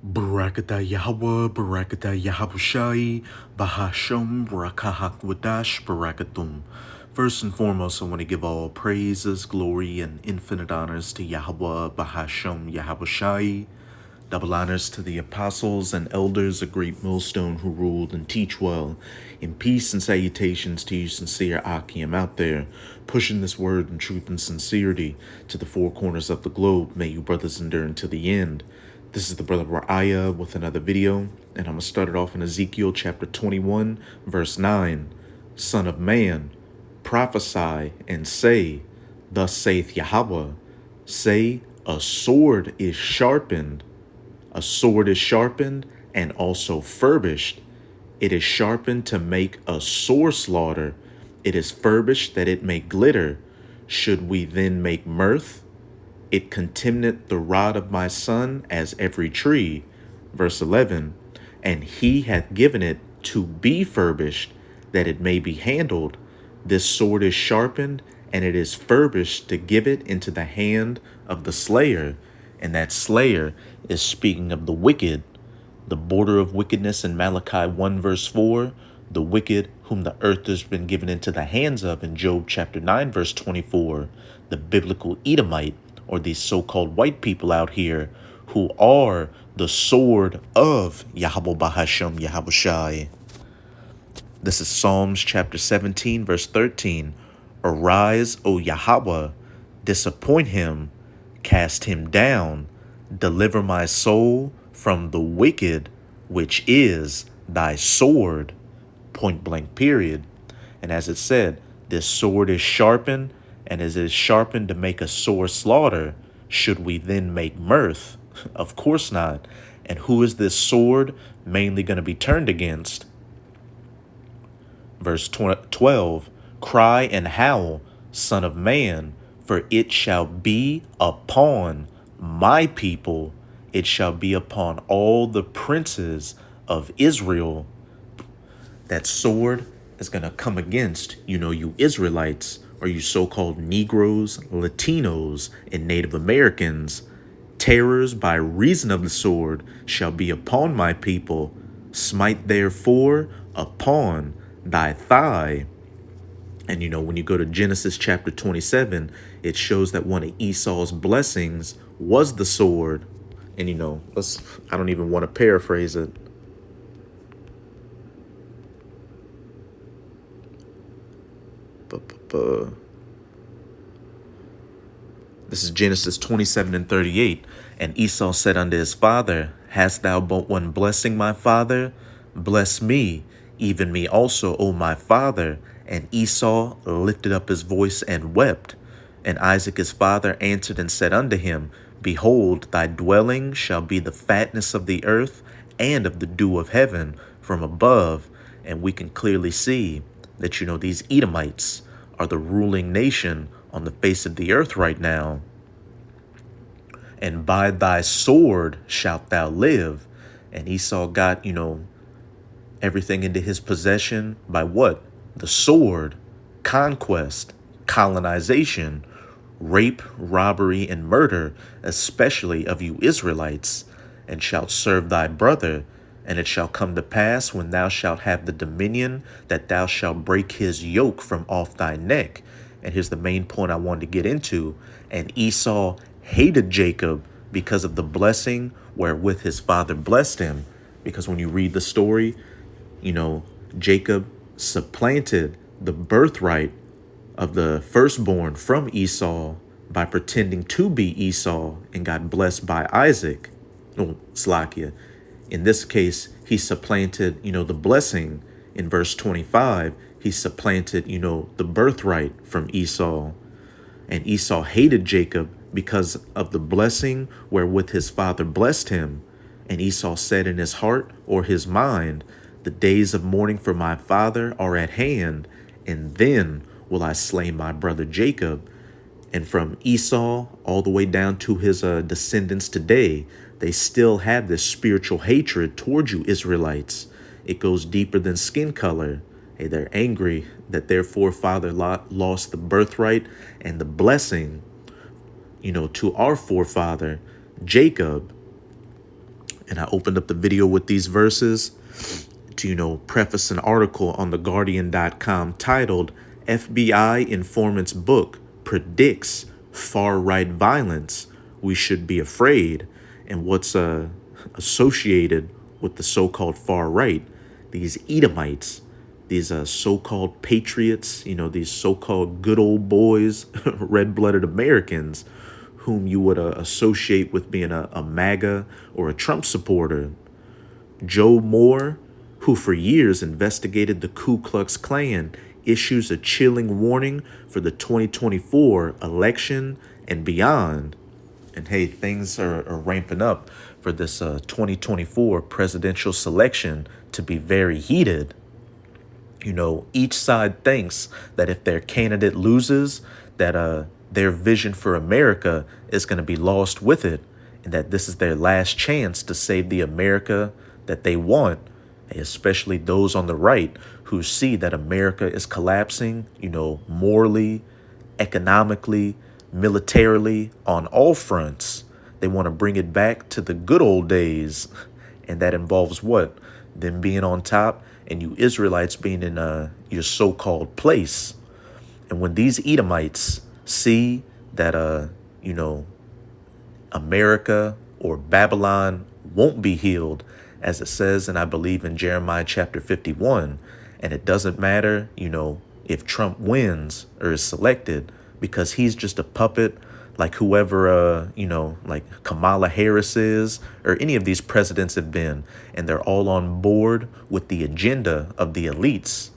Barakata Yahweh, Barakata Yahabushai, Bahasham, Barakahak Barakatum. First and foremost, I want to give all praises, glory, and infinite honors to Yahweh, Bahasham, Yahabushai. Double honors to the apostles and elders, a great millstone who ruled and teach well. In peace and salutations to you sincere Akim out there, pushing this word in truth and sincerity to the four corners of the globe. May you brothers endure until the end. This is the brother Ra'aya with another video, and I'm going to start it off in Ezekiel chapter 21, verse 9. Son of man, prophesy and say, Thus saith Yahweh, say, a sword is sharpened. A sword is sharpened and also furbished. It is sharpened to make a sore slaughter. It is furbished that it may glitter. Should we then make mirth? It contemneth the rod of my son as every tree. Verse 11, and he hath given it to be furbished, that it may be handled. This sword is sharpened, and it is furbished to give it into the hand of the slayer. And that slayer is speaking of the wicked, the border of wickedness in Malachi 1 verse 4, the wicked whom the earth has been given into the hands of in Job chapter 9 verse 24, the biblical Edomite, or these so-called white people out here who are the sword of Yahweh Bahasham Yahabushai. This is Psalms chapter 17 verse 13. Arise, O Yahweh, disappoint him, cast him down, deliver my soul from the wicked, which is thy sword. Point blank period. And as it said, this sword is sharpened, and as it is sharpened to make a sore slaughter, should we then make mirth? Of course not. And who is this sword mainly going to be turned against? Verse 12, cry and howl, son of man, for it shall be upon my people, it shall be upon all the princes of Israel. That sword is going to come against, you Israelites, or you so-called Negroes, Latinos, and Native Americans. Terrors by reason of the sword shall be upon my people. Smite therefore upon thy thigh. And when you go to Genesis chapter 27, it shows that one of Esau's blessings was the sword. And I don't even want to paraphrase it. This is Genesis 27 and 38. And Esau said unto his father, hast thou but one blessing, my father? Bless me, even me also, O my father. And Esau lifted up his voice and wept. And Isaac his father answered and said unto him, behold, thy dwelling shall be the fatness of the earth and of the dew of heaven from above. And we can clearly see that, these Edomites are the ruling nation on the face of the earth right now. And by thy sword shalt thou live. And Esau got, everything into his possession by what? The sword, conquest, colonization, rape, robbery, and murder, especially of you Israelites, and shalt serve thy brother. And it shall come to pass, when thou shalt have the dominion, that thou shalt break his yoke from off thy neck. And here's the main point I wanted to get into. And Esau hated Jacob because of the blessing wherewith his father blessed him. Because when you read the story, Jacob supplanted the birthright of the firstborn from Esau by pretending to be Esau and got blessed by Isaac. Oh, Slakia. In this case, he supplanted, the blessing. In verse 25, he supplanted, the birthright from Esau. And Esau hated Jacob because of the blessing wherewith his father blessed him. And Esau said in his heart or his mind, the days of mourning for my father are at hand, and then will I slay my brother Jacob. And from Esau all the way down to his descendants today, they still have this spiritual hatred towards you Israelites. It goes deeper than skin color. Hey, they're angry that their forefather lost the birthright and the blessing, to our forefather, Jacob. And I opened up the video with these verses to, preface an article on theguardian.com titled FBI Informant's Book Predicts Far-Right Violence. We Should Be Afraid. And what's associated with the so-called far-right, these Edomites, these so-called patriots, these so-called good old boys, red-blooded Americans, whom you would associate with being a MAGA or a Trump supporter. Joe Moore, who for years investigated the Ku Klux Klan, issues a chilling warning for the 2024 election and beyond. And hey, things are ramping up for this 2024 presidential selection to be very heated. Each side thinks that if their candidate loses, that their vision for America is going to be lost with it, and that this is their last chance to save the America that they want, especially those on the right who see that America is collapsing, morally, economically, militarily, on all fronts. They want to bring it back to the good old days, and that involves what? Them being on top and you Israelites being in your so-called place. And when these Edomites see that, America or Babylon won't be healed, as it says, and I believe in Jeremiah chapter 51, and it doesn't matter, if Trump wins or is selected, because he's just a puppet like whoever, like Kamala Harris is, or any of these presidents have been, and they're all on board with the agenda of the elites,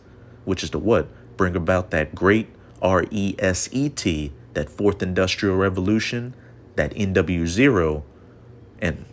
which is to what? Bring about that great RESET, that fourth industrial revolution, that NW0, and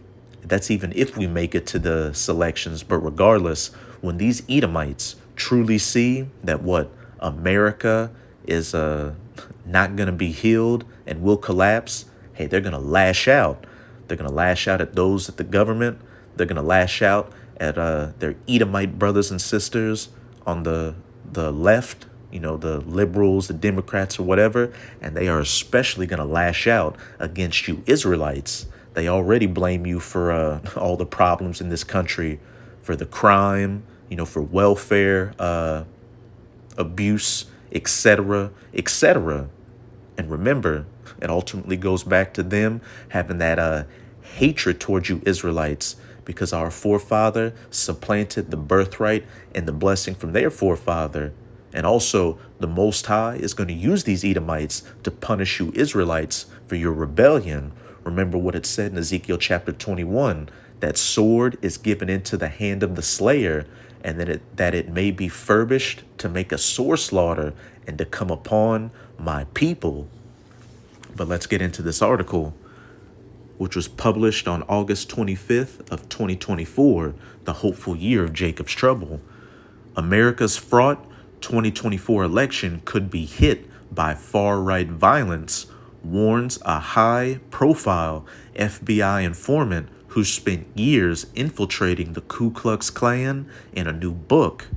that's even if we make it to the selections. But regardless, when these Edomites truly see that what? America is not going to be healed and will collapse, hey, they're going to lash out. They're going to lash out at those at the government. They're going to lash out at their Edomite brothers and sisters on the left, the liberals, the Democrats, or whatever. And they are especially going to lash out against you Israelites. They already blame you for all the problems in this country, for the crime, for welfare, abuse, etc., etc. And remember, it ultimately goes back to them having that hatred towards you Israelites, because our forefather supplanted the birthright and the blessing from their forefather. And also, the Most High is going to use these Edomites to punish you Israelites for your rebellion. Remember what it said in Ezekiel chapter 21, that sword is given into the hand of the slayer, and that it may be furbished to make a sore slaughter and to come upon my people. But let's get into this article, which was published on August 25th of 2024, the hopeful year of Jacob's trouble. America's fraught 2024 election could be hit by far-right violence, warns a high-profile FBI informant who spent years infiltrating the Ku Klux Klan in a new book.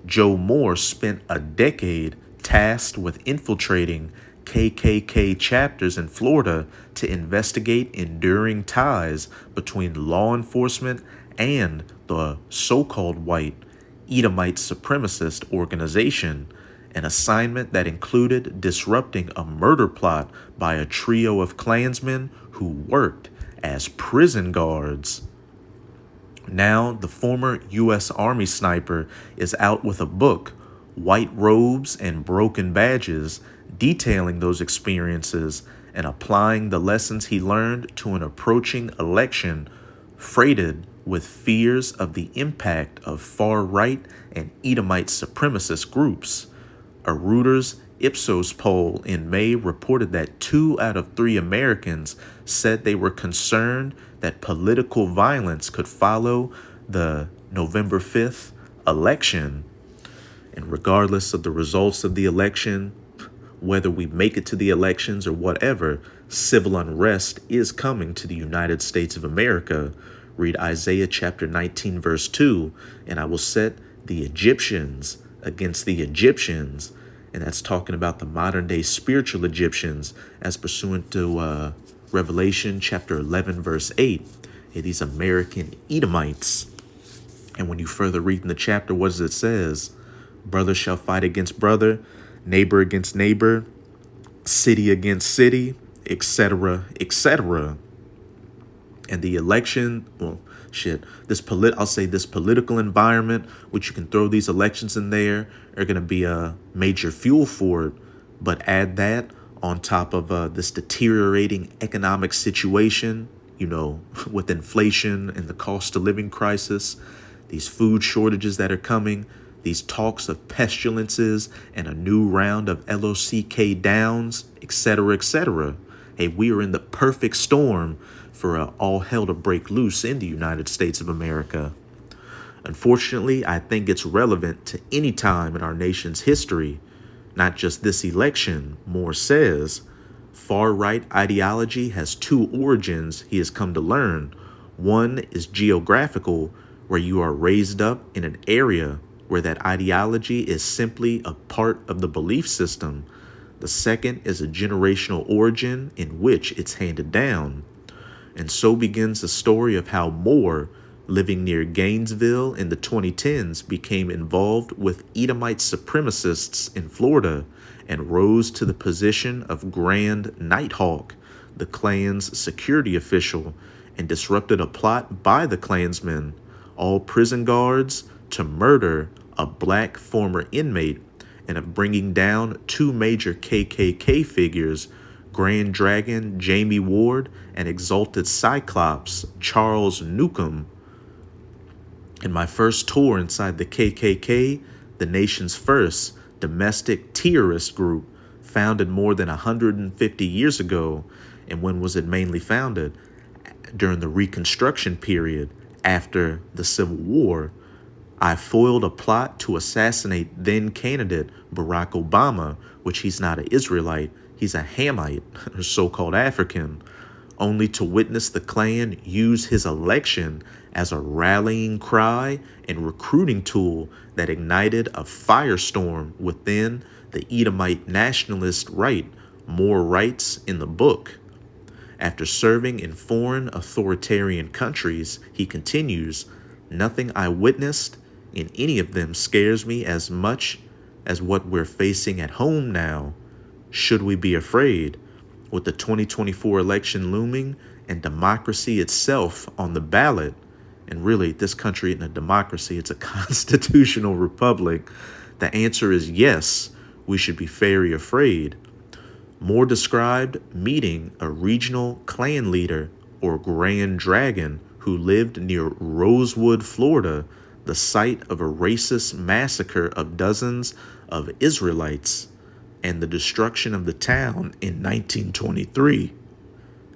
Joe Moore spent a decade tasked with infiltrating KKK chapters in Florida to investigate enduring ties between law enforcement and the so-called white Edomite supremacist organization, an assignment that included disrupting a murder plot by a trio of Klansmen who worked as prison guards. Now, the former U.S. Army sniper is out with a book, White Robes and Broken Badges, detailing those experiences and applying the lessons he learned to an approaching election freighted with fears of the impact of far-right and Edomite supremacist groups. A Reuters Ipsos poll in May reported that 2 out of 3 Americans said they were concerned that political violence could follow the November 5th election. And regardless of the results of the election, whether we make it to the elections or whatever, civil unrest is coming to the United States of America. Read Isaiah chapter 19, verse 2, and I will set the Egyptians against the Egyptians. And that's talking about the modern day spiritual Egyptians as pursuant to Revelation chapter 11, verse 8. these American Edomites. And when you further read in the chapter, what does it says? Brother shall fight against brother, neighbor against neighbor, city against city, etc., etc. And the election, well, I'll say this political environment, which you can throw these elections in there, are going to be a major fuel for it. But add that on top of this deteriorating economic situation, with inflation and the cost of living crisis, these food shortages that are coming, these talks of pestilences and a new round of LOCK downs, etc., etc. Hey, we are in the perfect storm for all hell to break loose in the United States of America. Unfortunately, I think it's relevant to any time in our nation's history, not just this election. Moore says, far-right ideology has two origins he has come to learn. One is geographical, where you are raised up in an area where that ideology is simply a part of the belief system. The second is a generational origin in which it's handed down. And so begins the story of how Moore, living near Gainesville in the 2010s, became involved with Edomite supremacists in Florida and rose to the position of Grand Nighthawk, the Klan's security official, and disrupted a plot by the Klansmen, all prison guards, to murder a black former inmate and of bringing down two major KKK figures, Grand Dragon Jamie Ward and Exalted Cyclops Charles Newcomb. In my first tour inside the KKK, the nation's first domestic terrorist group, founded more than 150 years ago. And when was it mainly founded? During the Reconstruction period, after the Civil War. I foiled a plot to assassinate then-candidate Barack Obama, which he's not an Israelite, he's a Hamite, or so-called African, only to witness the Klan use his election as a rallying cry and recruiting tool that ignited a firestorm within the Edomite nationalist right, More Rights in the Book. After serving in foreign authoritarian countries, he continues, nothing I witnessed in any of them scares me as much as what we're facing at home now. Should we be afraid? With the 2024 election looming and democracy itself on the ballot, and really this country isn't a democracy, it's a constitutional republic, the answer is yes, we should be very afraid. Moore described meeting a regional Klan leader, or Grand Dragon, who lived near Rosewood, Florida, the site of a racist massacre of dozens of Israelites and the destruction of the town in 1923.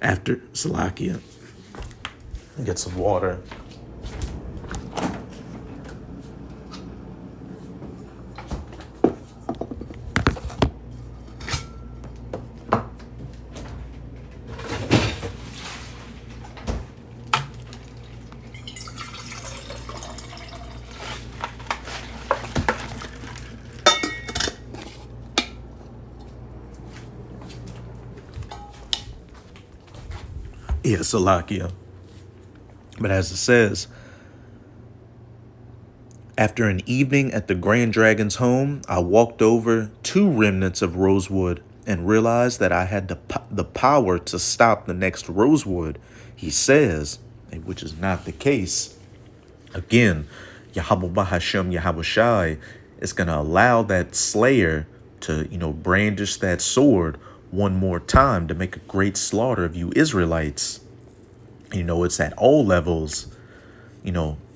After Salakia, get some water. Yeah, Salakia. But as it says, after an evening at the Grand Dragon's home, I walked over two remnants of Rosewood and realized that I had the power to stop the next Rosewood, he says, which is not the case. Again, Yahweh Bahashem Yahweh Shai is going to allow that slayer to, brandish that sword one more time to make a great slaughter of you Israelites. It's at all levels.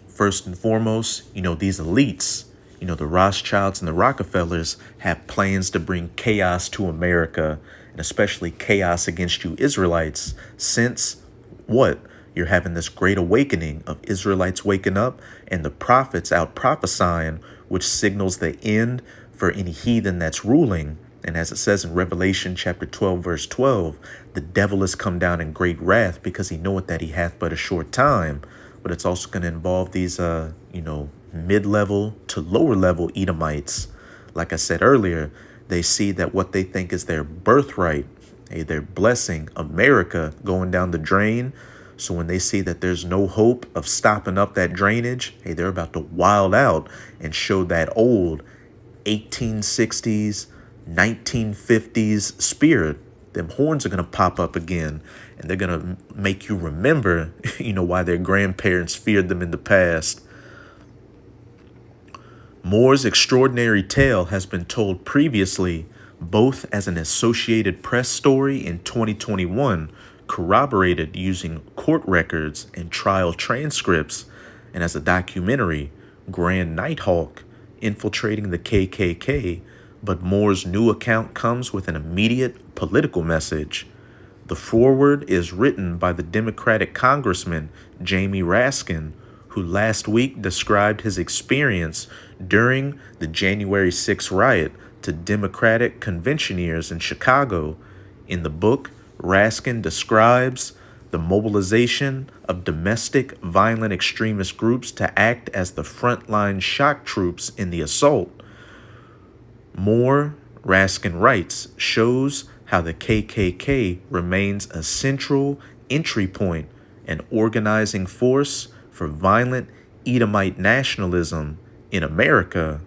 First and foremost, these elites, the Rothschilds and the Rockefellers have plans to bring chaos to America, and especially chaos against you Israelites, since what? You're having this great awakening of Israelites waking up and the prophets out prophesying, which signals the end for any heathen that's ruling. And as it says in Revelation chapter 12, verse 12, the devil is come down in great wrath because he knoweth that he hath but a short time. But it's also going to involve these, mid-level to lower-level Edomites. Like I said earlier, they see that what they think is their birthright, their blessing, America, going down the drain. So when they see that there's no hope of stopping up that drainage, hey, they're about to wild out and show that old 1860s, 1950s spirit. Them horns are going to pop up again, and they're going to make you remember, why their grandparents feared them in the past. Moore's extraordinary tale has been told previously, both as an Associated Press story in 2021, corroborated using court records and trial transcripts, and as a documentary, Grand Nighthawk, infiltrating the KKK, but Moore's new account comes with an immediate political message. The foreword is written by the Democratic Congressman Jamie Raskin, who last week described his experience during the January 6th riot to Democratic conventioneers in Chicago. In the book, Raskin describes the mobilization of domestic violent extremist groups to act as the frontline shock troops in the assault. Moore, Raskin writes, shows how the KKK remains a central entry point and organizing force for violent Edomite nationalism in America.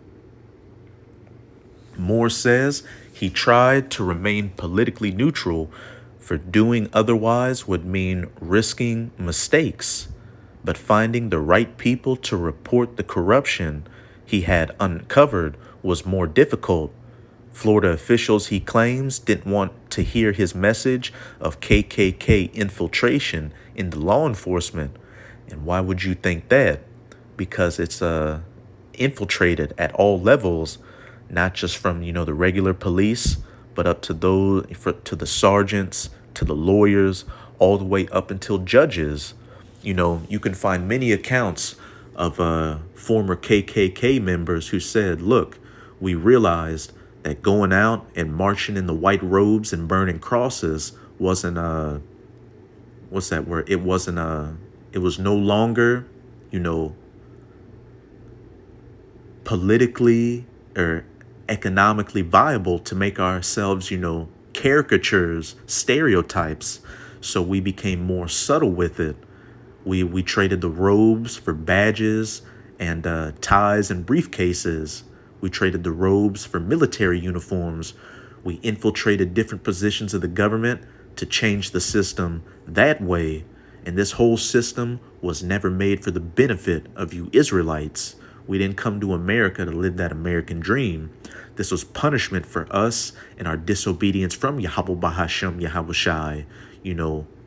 Moore says he tried to remain politically neutral, for doing otherwise would mean risking mistakes, but finding the right people to report the corruption he had uncovered was more difficult. Florida officials, he claims, didn't want to hear his message of KKK infiltration into law enforcement. And why would you think that? Because it's infiltrated at all levels, not just from the regular police, but up to to the sergeants, to the lawyers, all the way up until judges. You can find many accounts of former KKK members who said, "Look, we realized that going out and marching in the white robes and burning crosses wasn't what's that word? It wasn't it was no longer, politically or economically viable to make ourselves, caricatures, stereotypes. So we became more subtle with it. We traded the robes for badges and ties and briefcases. We traded the robes for military uniforms. We infiltrated different positions of the government to change the system that way. And this whole system was never made for the benefit of you Israelites. We didn't come to America to live that American dream. This was punishment for us and our disobedience from Yahweh Bahashem Yahushai,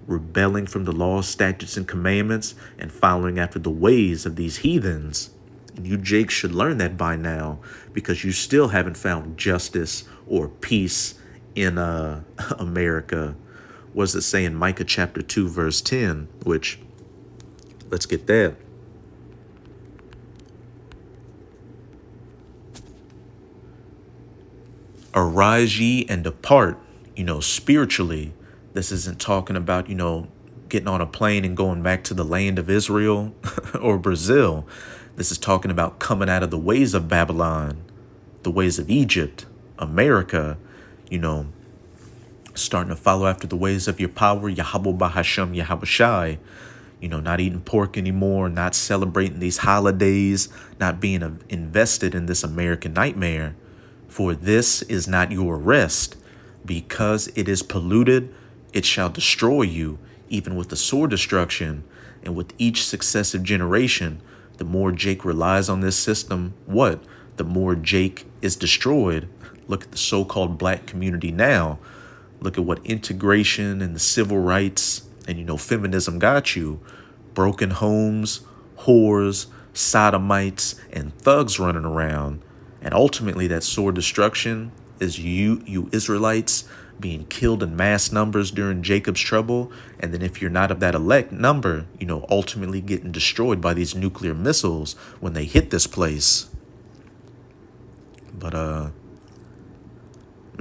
rebelling from the laws, statutes, and commandments and following after the ways of these heathens. And you Jakes should learn that by now, because you still haven't found justice or peace in America. What does it say in Micah chapter 2, verse 10? Which, let's get that. Arise ye and depart, spiritually. This isn't talking about, getting on a plane and going back to the land of Israel or Brazil. This is talking about coming out of the ways of Babylon, the ways of Egypt, America, starting to follow after the ways of your power, Yahweh Bahashem Yahushai, not eating pork anymore, not celebrating these holidays, not being invested in this American nightmare. For this is not your rest. Because it is polluted, it shall destroy you, even with the sword destruction. And with each successive generation, the more Jake relies on this system, the more Jake is destroyed. Look at the so-called black community now. Look at what integration and the civil rights and, feminism got you. Broken homes, whores, sodomites, and thugs running around. And ultimately, that sword destruction is you Israelites, being killed in mass numbers during Jacob's trouble. And then if you're not of that elect number, ultimately getting destroyed by these nuclear missiles when they hit this place. But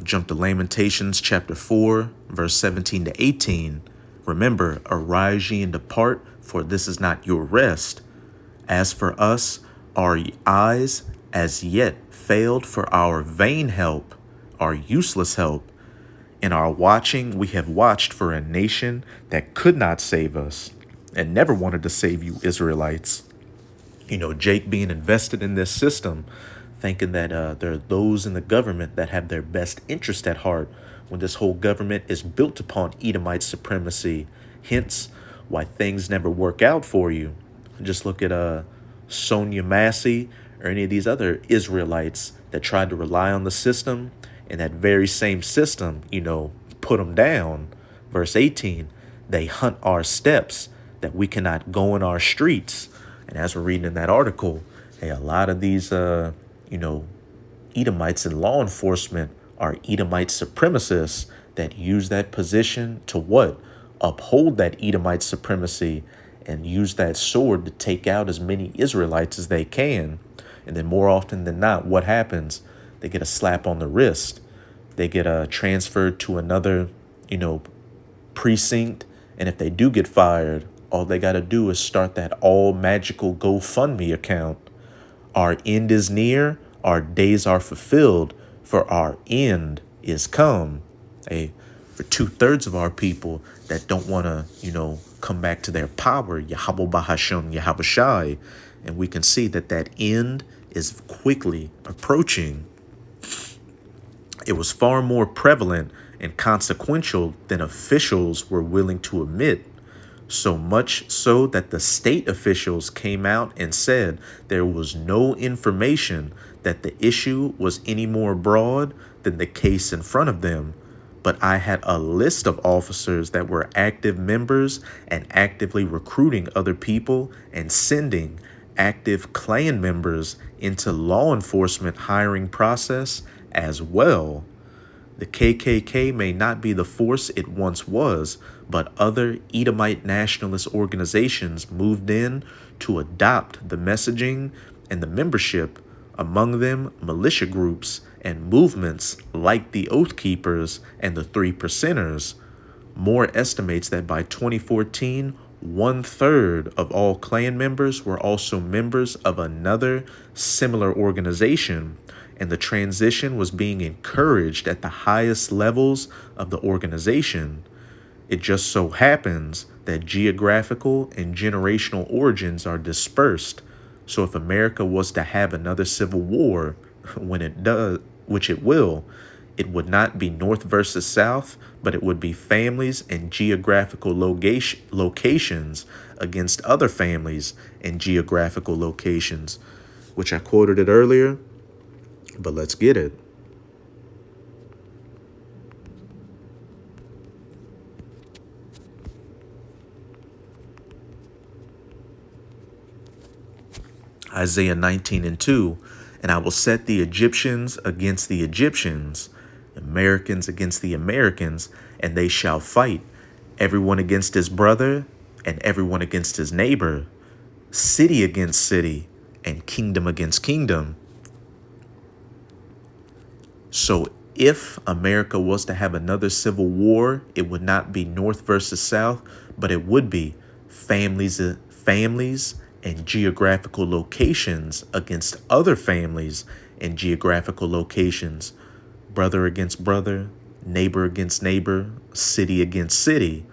jump to Lamentations chapter 4, verse 17 to 18. Remember, arise ye and depart, for this is not your rest. As for us, our eyes as yet failed for our vain help, our useless help. In our watching, we have watched for a nation that could not save us. and never wanted to save you Israelites. Jake being invested in this system, thinking that there are those in the government that have their best interest at heart when this whole government is built upon Edomite supremacy. Hence, why things never work out for you. Just look at Sonia Massey or any of these other Israelites that tried to rely on the system, and that very same system, put them down. Verse 18, they hunt our steps that we cannot go in our streets. And as we're reading in that article, hey, a lot of these, Edomites in law enforcement are Edomite supremacists that use that position to what? Uphold that Edomite supremacy and use that sword to take out as many Israelites as they can. And then more often than not, what happens? They get a slap on the wrist. They get transferred to another, precinct. And if they do get fired, all they got to do is start that all magical GoFundMe account. Our end is near, our days are fulfilled, for our end is come. Hey, for 2/3 of our people that don't want to, come back to their power, Yahweh Bahasham, Yahweh Shai, and we can see that that end is quickly approaching. It was far more prevalent and consequential than officials were willing to admit. So much so that the state officials came out and said there was no information that the issue was any more broad than the case in front of them. But I had a list of officers that were active members and actively recruiting other people and sending active Klan members into law enforcement hiring process as well. The KKK may not be the force it once was, but other Edomite nationalist organizations moved in to adopt the messaging and the membership, among them militia groups and movements like the Oath Keepers and the Three Percenters. Moore estimates that by 2014, 1/3 of all Klan members were also members of another similar organization, and the transition was being encouraged at the highest levels of the organization. It just so happens that geographical and generational origins are dispersed. So if America was to have another civil war, when it does, which it will, it would not be North versus South, but it would be families and geographical locations against other families and geographical locations, which I quoted it earlier. But let's get it. Isaiah 19:2, and I will set the Egyptians against the Egyptians, Americans against the Americans, and they shall fight, everyone against his brother and everyone against his neighbor, city against city, and kingdom against kingdom. So if America was to have another civil war, it would not be North versus South, but it would be families and geographical locations against other families and geographical locations, brother against brother, neighbor against neighbor, city against city.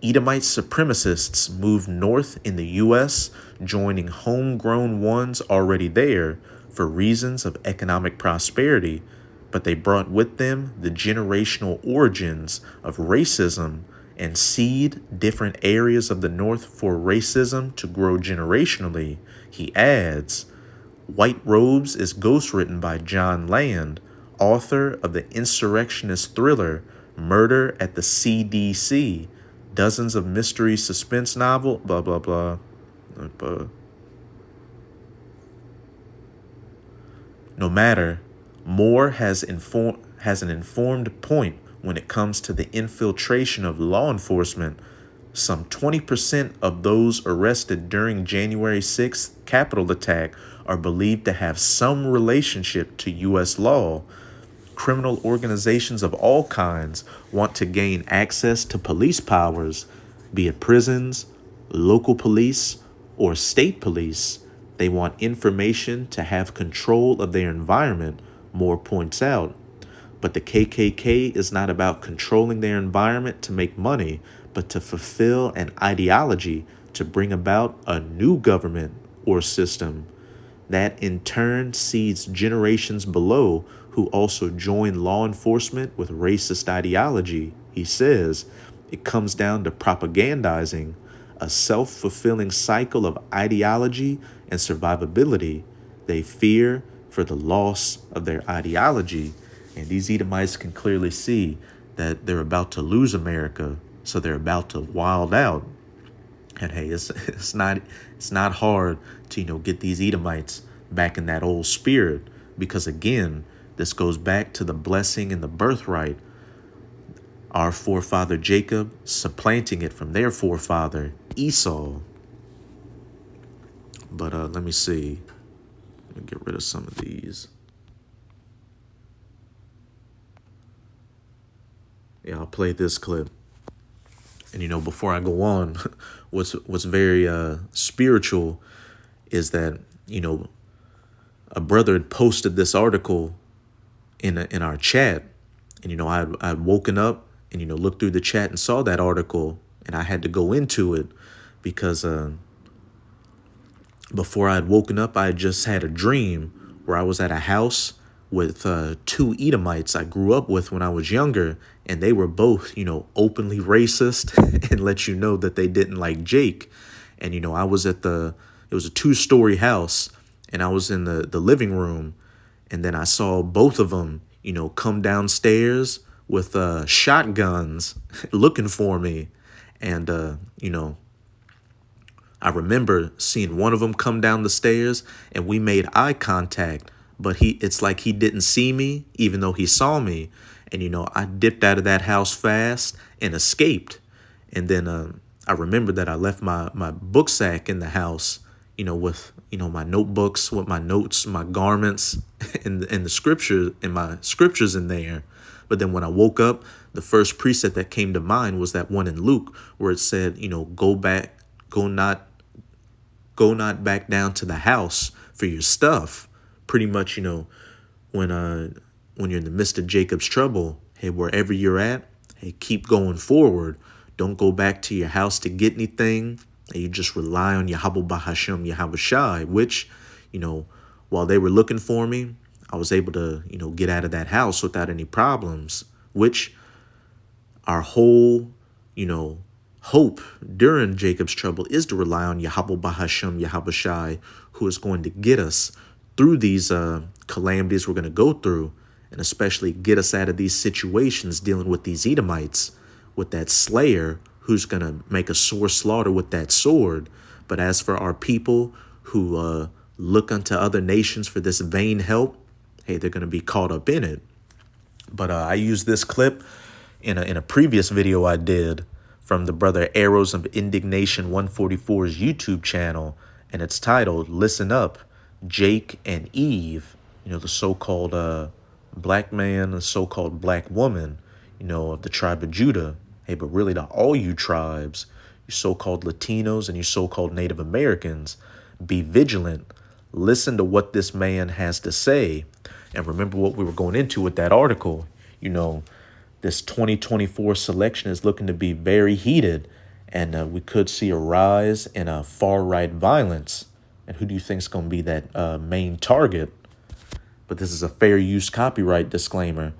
Edomite supremacists moved north in the U.S., joining homegrown ones already there for reasons of economic prosperity, but they brought with them the generational origins of racism and seed different areas of the North for racism to grow generationally. He adds, White Robes is ghostwritten by John Land, author of the insurrectionist thriller Murder at the CDC, dozens of mystery suspense novel, blah, blah, blah. No matter, Moore has an informed point when it comes to the infiltration of law enforcement. Some 20% of those arrested during January 6th Capitol attack are believed to have some relationship to U.S. law. Criminal organizations of all kinds want to gain access to police powers, be it prisons, local police, or state police. They want information to have control of their environment, Moore points out. But the KKK is not about controlling their environment to make money, but to fulfill an ideology to bring about a new government or system that in turn seeds generations below who also join law enforcement with racist ideology. He says it comes down to propagandizing a self-fulfilling cycle of ideology and survivability. They fear for the loss of their ideology. And these Edomites can clearly see that they're about to lose America, so they're about to wild out. And hey, it's not hard to get these Edomites back in that old spirit, because again, this goes back to the blessing and the birthright. Our forefather Jacob supplanting it from their forefather Esau. But let me see. Let me get rid of some of these. Yeah, I'll play this clip. And before I go on, what's very spiritual is that a brother had posted this article in our chat, and I'd woken up and looked through the chat and saw that article, and I had to go into it because before I had woken up, I had just had a dream where I was at a house with two Edomites I grew up with when I was younger, and they were both, openly racist and let you know that they didn't like Jake. And, I was it was a 2-story house, and I was in the living room, and then I saw both of them, come downstairs with shotguns looking for me. And, I remember seeing one of them come down the stairs, and we made eye contact, but it's like he didn't see me, even though he saw me. And, I dipped out of that house fast and escaped. And then I remember that I left my book sack in the house, with, my notebooks, with my notes, my garments, and the scripture, and my scriptures in there. But then when I woke up, the first precept that came to mind was that one in Luke where it said, go not back down to the house for your stuff. Pretty much, when you're in the midst of Jacob's trouble, hey, wherever you're at, hey, keep going forward. Don't go back to your house to get anything. And you just rely on Yahweh Bahashem Yahabushai, which, while they were looking for me, I was able to, get out of that house without any problems, which our whole, hope during Jacob's trouble is to rely on Yahweh Bahashem Yahabushai, who is going to get us through these calamities we're going to go through, and especially get us out of these situations dealing with these Edomites, with that slayer who's going to make a sore slaughter with that sword. But as for our people who look unto other nations for this vain help, hey, they're going to be caught up in it. But I used this clip in a previous video I did from the brother Arrows of Indignation 144's YouTube channel, and it's titled, Listen Up, Jake and Eve, the so-called black man, the so-called black woman, of the tribe of Judah. Hey, but really to all you tribes, you so-called Latinos and you so-called Native Americans, be vigilant. Listen to what this man has to say. And remember what we were going into with that article. This 2024 selection is looking to be very heated, and we could see a rise in far-right violence. And who do you think is going to be that main target? But this is a fair use copyright disclaimer.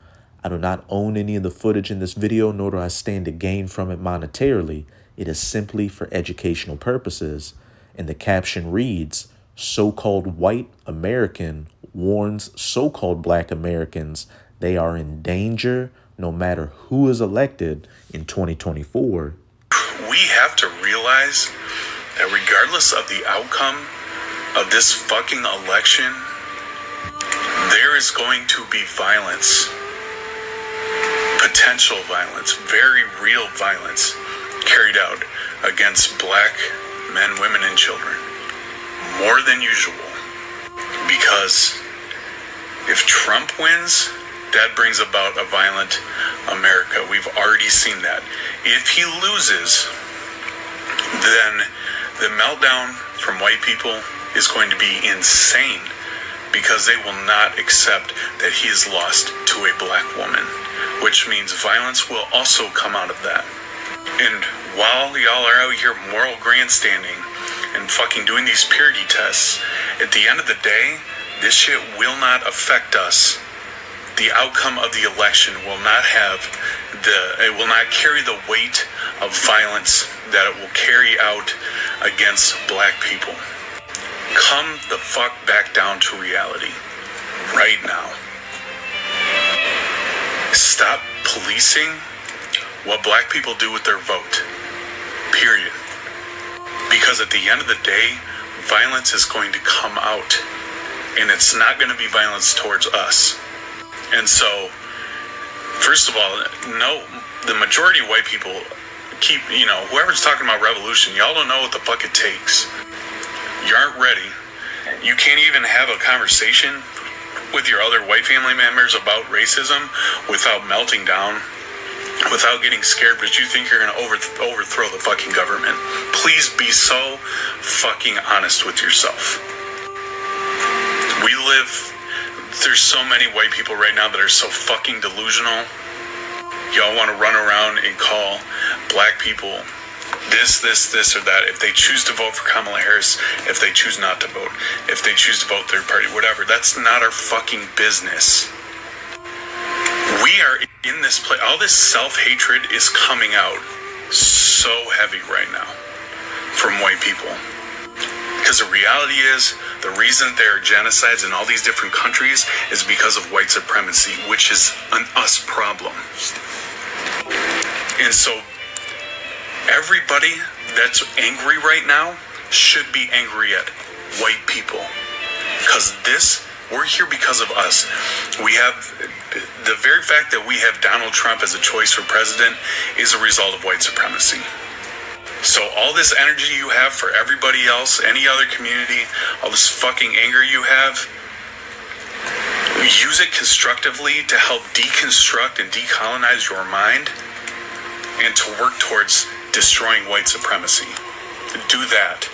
I do not own any of the footage in this video, nor do I stand to gain from it monetarily. It is simply for educational purposes. And the caption reads, so-called white American warns so-called black Americans they are in danger no matter who is elected in 2024. We have to realize that regardless of the outcome of this fucking election, there is going to be violence. Potential violence, very real violence carried out against black men, women, and children. More than usual. Because if Trump wins, that brings about a violent America. We've already seen that. If he loses, then the meltdown from white people is going to be insane, because they will not accept that he is lost to a black woman, which means violence will also come out of that. And while y'all are out here moral grandstanding and fucking doing these purity tests, at the end of the day, this shit will not affect us. The outcome of the election will not it will not carry the weight of violence that it will carry out against black people. Come the fuck back down to reality right now. Stop policing what black people do with their vote. Period. Because at the end of the day, violence is going to come out. And it's not going to be violence towards us. And so, first of all, no, the majority of white people keep, whoever's talking about revolution, y'all don't know what the fuck it takes. You aren't ready. You can't even have a conversation with your other white family members about racism without melting down, without getting scared, but you think you're going to overthrow the fucking government. Please be so fucking honest with yourself. There's so many white people right now that are so fucking delusional. Y'all want to run around and call black people this, or that. If they choose to vote for Kamala Harris, if they choose not to vote, if they choose to vote third party, whatever. That's not our fucking business. We are in this place. All this self-hatred is coming out so heavy right now from white people. Because the reality is, the reason there are genocides in all these different countries is because of white supremacy, which is an us problem. And so, everybody that's angry right now should be angry at white people. Because we're here because of us. We have, the very fact that we have Donald Trump as a choice for president is a result of white supremacy. So all this energy you have for everybody else, any other community, all this fucking anger you have, use it constructively to help deconstruct and decolonize your mind and to work towards destroying white supremacy. Do that.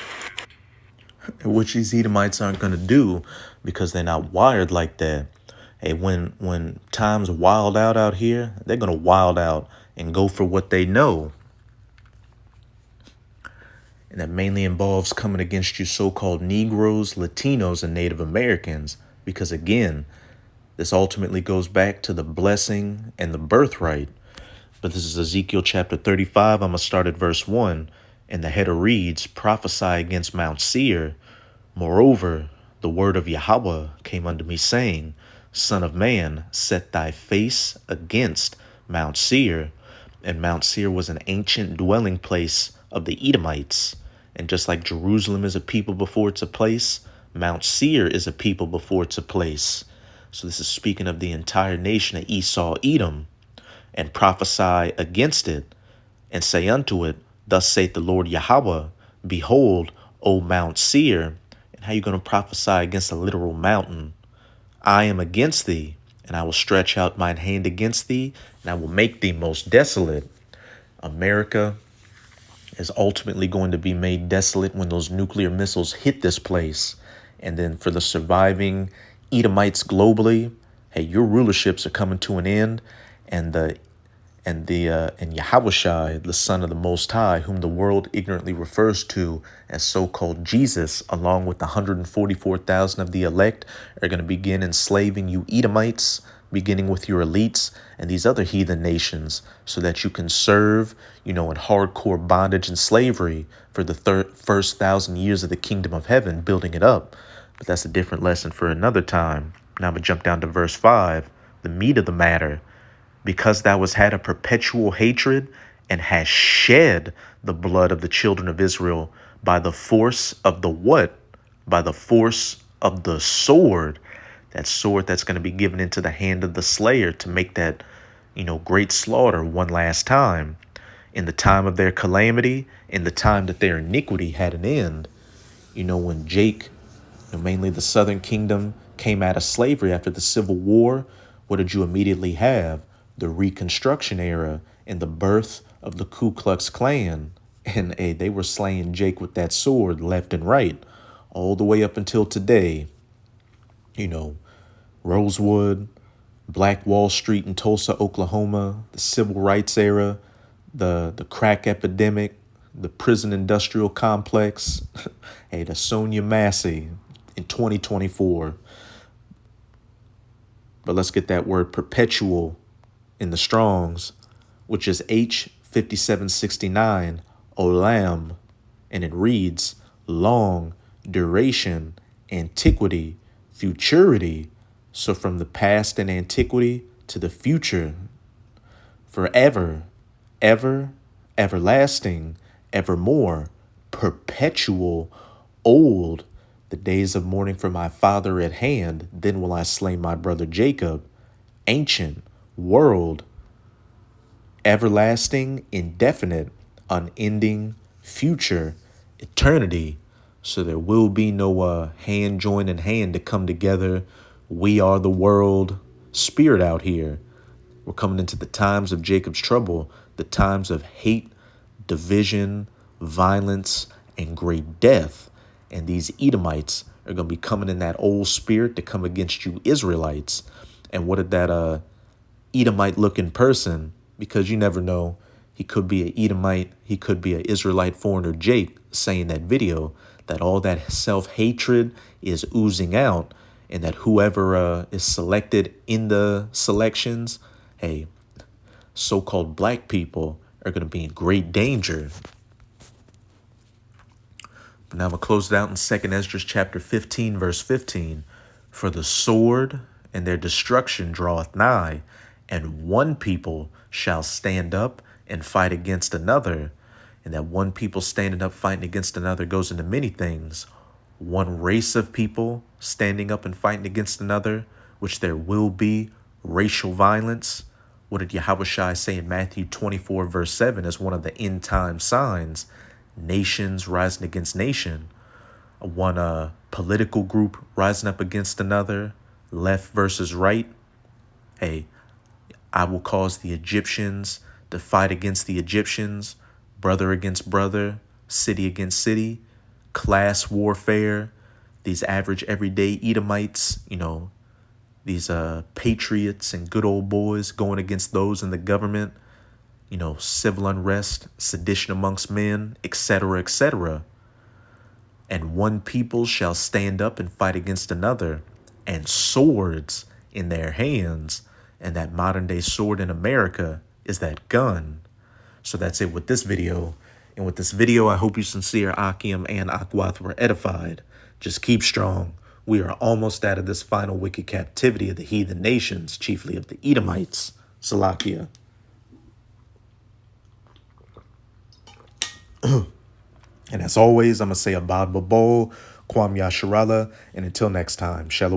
Which these Edomites aren't going to do because they're not wired like that. Hey, when times wild out here, they're going to wild out and go for what they know. And that mainly involves coming against you so-called Negroes, Latinos, and Native Americans. Because again, this ultimately goes back to the blessing and the birthright. But this is Ezekiel chapter 35. I'm going to start at verse 1. And the header reads, prophesy against Mount Seir. Moreover, the word of Yahweh came unto me, saying, Son of man, set thy face against Mount Seir. And Mount Seir was an ancient dwelling place of the Edomites. And just like Jerusalem is a people before it's a place, Mount Seir is a people before it's a place. So this is speaking of the entire nation of Esau, Edom. And prophesy against it, and say unto it, Thus saith the Lord Yahweh, Behold, O Mount Seir. And how you going to prophesy against a literal mountain? I am against thee, and I will stretch out mine hand against thee, and I will make thee most desolate. America is ultimately going to be made desolate when those nuclear missiles hit this place. And then for the surviving Edomites globally, hey, your rulerships are coming to an end, and Yahushai, the Son of the Most High, whom the world ignorantly refers to as so-called Jesus, along with the 144,000 of the elect, are going to begin enslaving you Edomites, beginning with your elites and these other heathen nations, so that you can serve, in hardcore bondage and slavery for the first 1,000 years of the kingdom of heaven, building it up. But that's a different lesson for another time. Now I'm going to jump down to verse 5, the meat of the matter. Because thou hast had a perpetual hatred and hast shed the blood of the children of Israel by the force of the what? By the force of the sword. That sword that's going to be given into the hand of the slayer to make that, great slaughter one last time. In the time of their calamity, in the time that their iniquity had an end. When Jake, mainly the southern kingdom, came out of slavery after the Civil War, what did you immediately have? The Reconstruction era and the birth of the Ku Klux Klan. And they were slaying Jake with that sword left and right, all the way up until today. Rosewood, Black Wall Street in Tulsa, Oklahoma, the Civil Rights era, the crack epidemic, the prison industrial complex. Hey, the Sonia Massey in 2024. But let's get that word perpetual in the Strongs, which is H5769 olam, and it reads long, duration, antiquity, futurity. So from the past and antiquity to the future, forever, ever, everlasting, evermore, perpetual, old, the days of mourning for my father at hand, then will I slay my brother Jacob, ancient, world, everlasting, indefinite, unending, future, eternity. So there will be no hand joining hand to come together. We are the world spirit out here. We're coming into the times of Jacob's trouble, the times of hate, division, violence, and great death. And these Edomites are going to be coming in that old spirit to come against you Israelites. And what did that Edomite looking person, because you never know, he could be an Edomite, he could be an Israelite foreigner, Jake, saying that video, that all that self-hatred is oozing out, and that whoever is selected in the selections, hey, so-called black people are going to be in great danger. But now I'm going to close it out in 2nd Esdras chapter 15, verse 15. For the sword and their destruction draweth nigh, and one people shall stand up and fight against another. And that one people standing up fighting against another goes into many things. One race of people standing up and fighting against another, which there will be racial violence. What did Yahushua say in Matthew 24, verse 7 as one of the end time signs? Nations rising against nation. One political group rising up against another, left versus right. Hey, I will cause the Egyptians to fight against the Egyptians, brother against brother, city against city, class warfare, these average everyday Edomites, these patriots and good old boys going against those in the government, civil unrest, sedition amongst men, etc., etc. And one people shall stand up and fight against another, and swords in their hands. And that modern day sword in America is that gun. So that's it with this video. And with this video, I hope you sincere Akim and Akwath were edified. Just keep strong. We are almost out of this final wicked captivity of the heathen nations, chiefly of the Edomites. Salakia. And as always, I'm going to say Abad Babol, Kwam Yasharala, and until next time, Shalom.